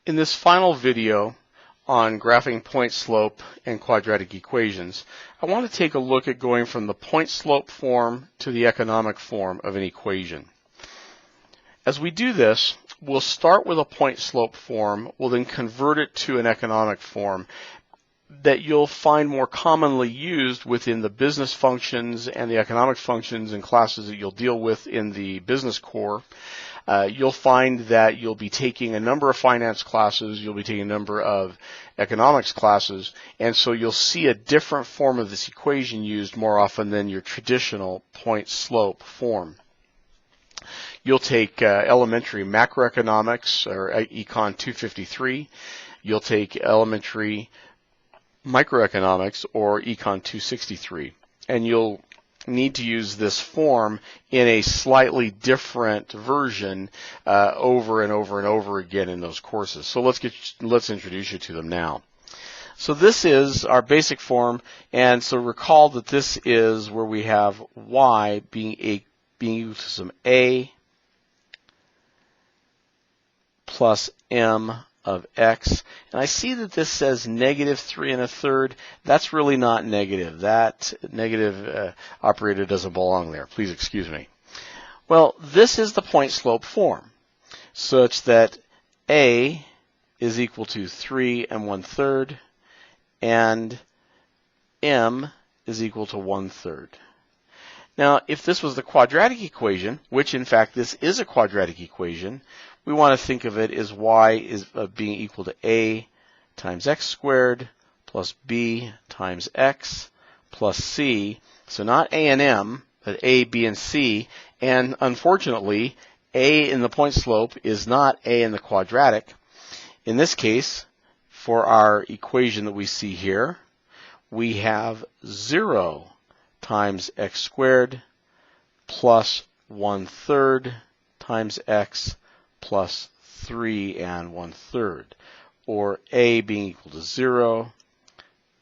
In this final video on graphing point slope and quadratic equations, I want to take a look at going from the point slope form to the economic form of an equation. As we do this, we'll start with a point slope form, we'll then convert it to an economic form that you'll find more commonly used within the business functions and the economic functions and classes that you'll deal with in the business core. You'll find that you'll be taking a number of finance classes, you'll be taking a number of economics classes, and so you'll see a different form of this equation used more often than your traditional point slope form. You'll take elementary macroeconomics, or Econ 253. You'll take elementary microeconomics, or Econ 263. And you'll need to use this form in a slightly different version over and over and over again in those courses. So let's introduce you to them now. So this is our basic form, and so recall that this is where we have y being equal to some a plus m of x, and I see that this says negative 3 1/3. That's really not negative. That negative operator doesn't belong there. Please excuse me. Well, this is the point slope form, such that a is equal to 3 1/3, and m is equal to 1/3. Now, if this was the quadratic equation, which in fact this is a quadratic equation, we want to think of it as y is being equal to a times x squared plus b times x plus c. So not a and m, but a, b, and c. And unfortunately, a in the point slope is not a in the quadratic. In this case, for our equation that we see here, we have 0 times x squared plus 1/3 times x plus 3 1/3, or a being equal to 0,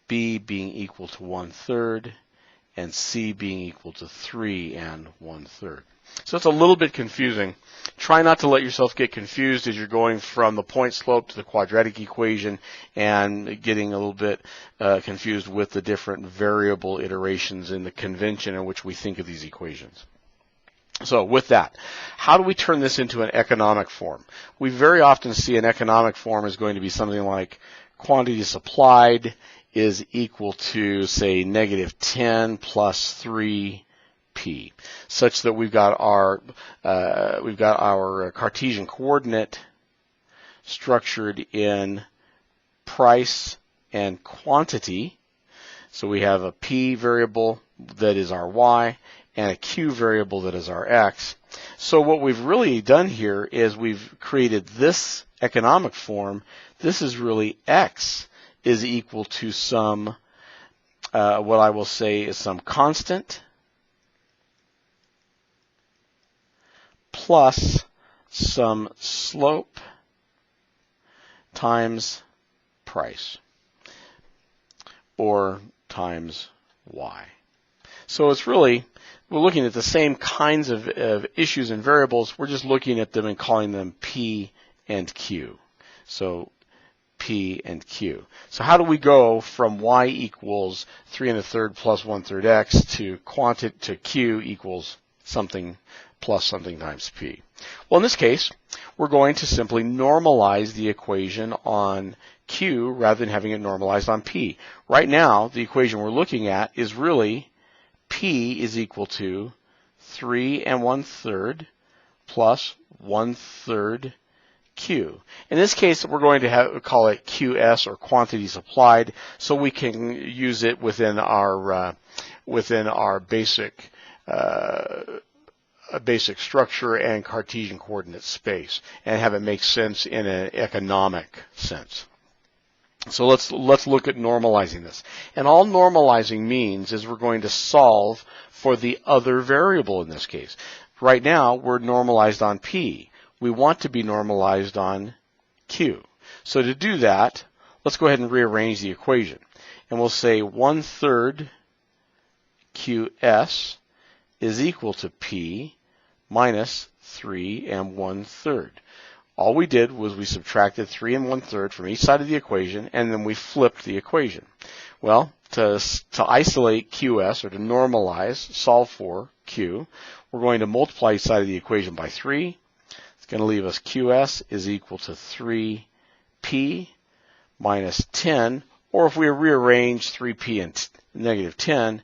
b being equal to 1/3, and c being equal to 3 1/3. So it's a little bit confusing. Try not to let yourself get confused as you're going from the point slope to the quadratic equation and getting a little bit confused with the different variable iterations in the convention in which we think of these equations. So with that, how do we turn this into an economic form? We very often see an economic form is going to be something like quantity supplied is equal to, say, negative 10 plus 3p, such that we've got our Cartesian coordinate structured in price and quantity. So we have a p variable that is our y, and a q variable that is our x. So what we've really done here is we've created this economic form. This is really x is equal to some, what I will say is some constant plus some slope times price, or times y. So it's really, we're looking at the same kinds of issues and variables. We're just looking at them and calling them P and Q. So P and Q. So how do we go from y equals 3 1/3 plus 1/3 x to Q equals something plus something times P? Well, in this case, we're going to simply normalize the equation on Q rather than having it normalized on P. Right now, the equation we're looking at is really P is equal to 3 1/3 plus 1/3 Q. In this case, we're going to call it QS, or quantity supplied, so we can use it within our basic structure and Cartesian coordinate space, and have it make sense in an economic sense. So let's look at normalizing this. And all normalizing means is we're going to solve for the other variable in this case. Right now, we're normalized on P. We want to be normalized on Q. So to do that, let's go ahead and rearrange the equation. And we'll say 1/3 QS is equal to P minus 3 1/3. All we did was we subtracted 3 1/3 from each side of the equation, and then we flipped the equation. Well, to isolate QS, or to normalize, solve for Q, we're going to multiply each side of the equation by 3. It's going to leave us QS is equal to 3P minus 10, or if we rearrange 3P and negative 10,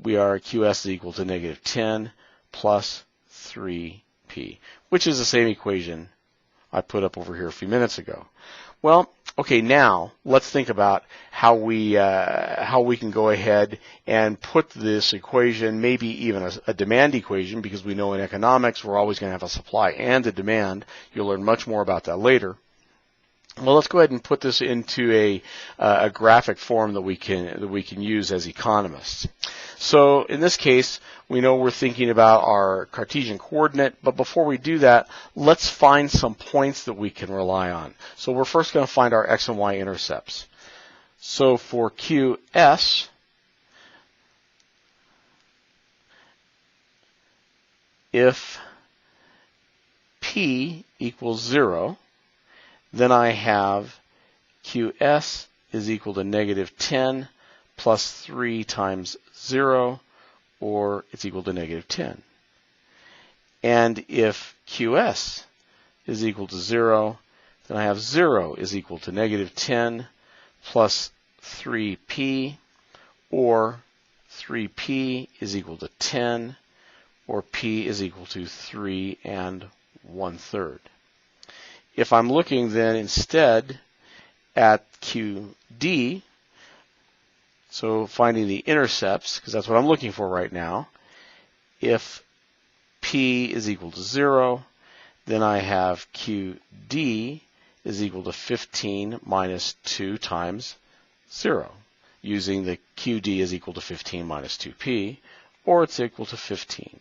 we are QS is equal to negative 10 plus 3P, which is the same equation I put up over here a few minutes ago. Well, okay, now let's think about how we can go ahead and put this equation, maybe even a demand equation, because we know in economics we're always going to have a supply and a demand. You'll learn much more about that later. Well, let's go ahead and put this into a graphic form that we can use as economists. So in this case, we know we're thinking about our Cartesian coordinate, but before we do that, let's find some points that we can rely on. So we're first going to find our x and y intercepts. So for QS, if P equals 0, then I have QS is equal to negative 10 plus 3 times 0, or it's equal to negative 10. And if QS is equal to 0, then I have 0 is equal to negative 10 plus 3P, or 3P is equal to 10, or P is equal to 3 1/3. If I'm looking then instead at QD, so finding the intercepts, because that's what I'm looking for right now, if P is equal to 0, then I have QD is equal to 15 minus 2 times 0, using the QD is equal to 15 minus 2P, or it's equal to 15.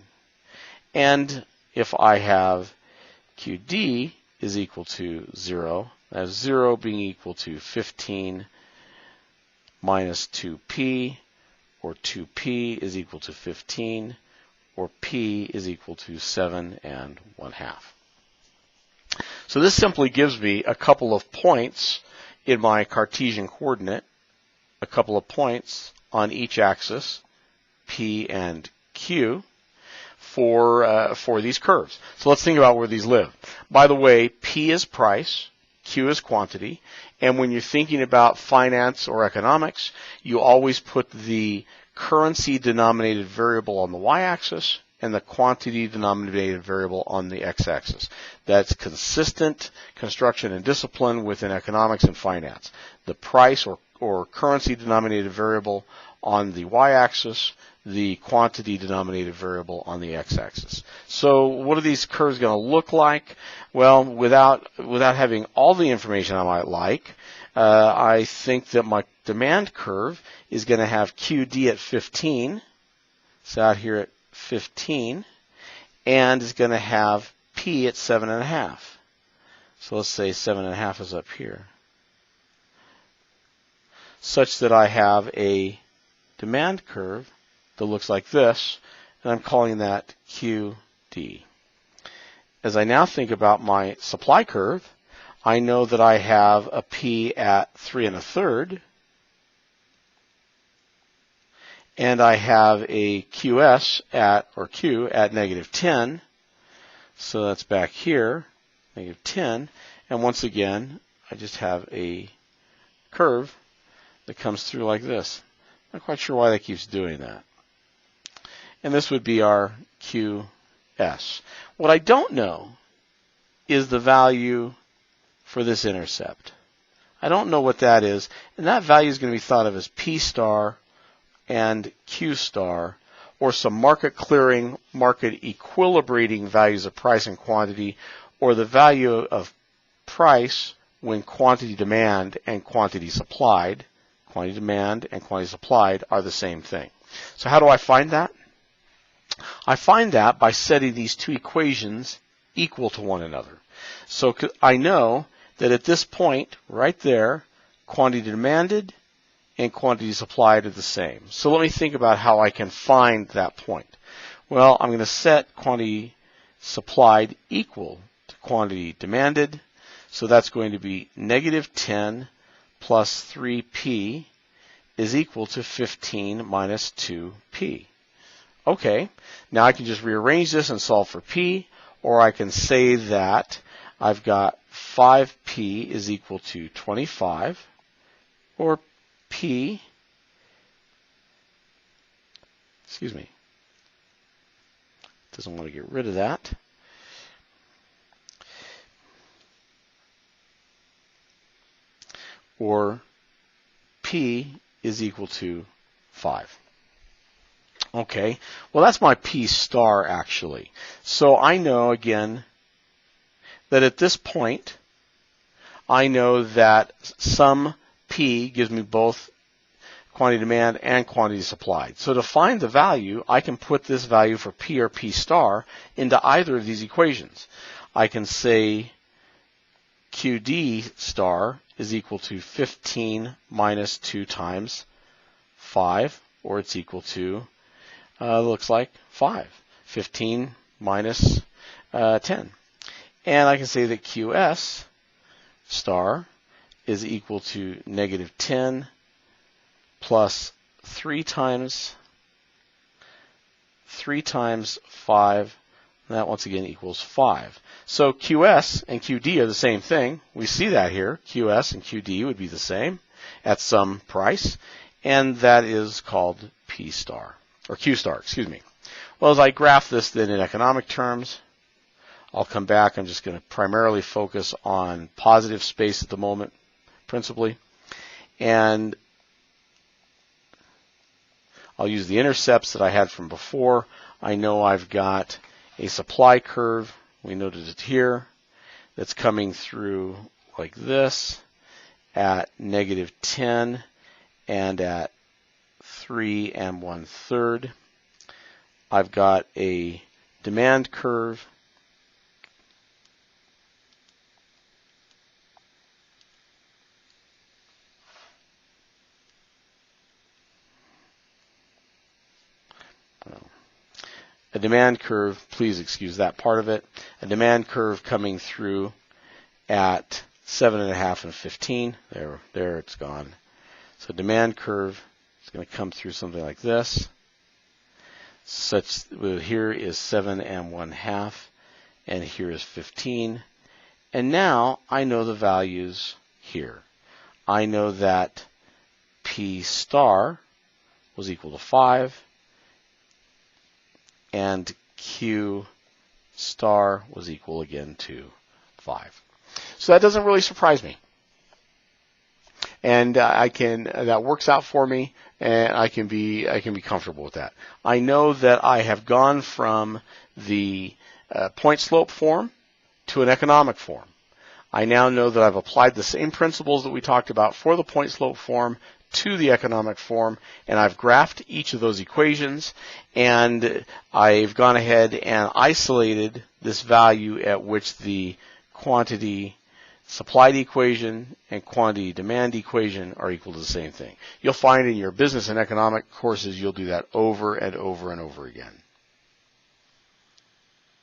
And if I have QD is equal to 0, that's 0 being equal to 15 minus 2P, or 2P is equal to 15, or P is equal to 7 1/2. So this simply gives me a couple of points in my Cartesian coordinate, a couple of points on each axis, P and Q, for these curves. So let's think about where these live. By the way, P is price, Q is quantity, and when you're thinking about finance or economics, you always put the currency denominated variable on the y-axis and the quantity denominated variable on the x-axis. That's consistent construction and discipline within economics and finance. The price or currency denominated variable on the y-axis, the quantity denominated variable on the x-axis. So what are these curves going to look like? Well, without having all the information I might like, I think that my demand curve is going to have QD at 15, so out here at 15, and is going to have P at 7.5. So let's say 7.5 is up here, such that I have a demand curve that looks like this, and I'm calling that QD. As I now think about my supply curve, I know that I have a P at 3 1/3, and I have a QS or Q at negative 10, so that's back here, negative 10, and once again, I just have a curve that comes through like this. Not quite sure why that keeps doing that. And this would be our QS. What I don't know is the value for this intercept. I don't know what that is, and that value is going to be thought of as P star and Q star, or some market clearing, market equilibrating values of price and quantity, or the value of price when quantity demand and quantity supplied, quantity demand and quantity supplied are the same thing. So how do I find that? I find that by setting these two equations equal to one another. So I know that at this point, right there, quantity demanded and quantity supplied are the same. So let me think about how I can find that point. Well, I'm going to set quantity supplied equal to quantity demanded. So that's going to be negative 10 plus 3p is equal to 15 minus 2p. Okay, now I can just rearrange this and solve for p, or I can say that I've got 5p is equal to 25, or p, doesn't want to get rid of that. Or p is equal to 5. Okay, well that's my p star actually. So I know again that at this point, I know that some p gives me both quantity demand and quantity supplied. So to find the value, I can put this value for p or p star into either of these equations. I can say QD star is equal to 15 minus 2 times 5, or it's equal to, looks like 5. 15 minus 10. And I can say that QS star is equal to negative 10 plus 3 times 5. That once again equals 5. So QS and QD are the same thing. We see that here. QS and QD would be the same at some price. And that is called P star, or Q star, excuse me. Well, as I graph this then in economic terms, I'll come back. I'm just going to primarily focus on positive space at the moment, principally. And I'll use the intercepts that I had from before. I know I've got a supply curve, we noted it here, that's coming through like this at negative 10 and at 3 1/3. I've got a demand curve please excuse that part of it, a demand curve coming through at 7.5 and 15. There it's gone. So demand curve is going to come through something like this. Such here is 7 1/2, and here is 15. And now I know the values here. I know that P star was equal to 5, and Q star was equal again to 5. So that doesn't really surprise me. And that works out for me, and I can be comfortable with that. I know that I have gone from the point slope form to an economic form. I now know that I've applied the same principles that we talked about for the point slope form to the economic form, and I've graphed each of those equations, and I've gone ahead and isolated this value at which the quantity supplied equation and quantity demand equation are equal to the same thing. You'll find in your business and economic courses you'll do that over and over and over again.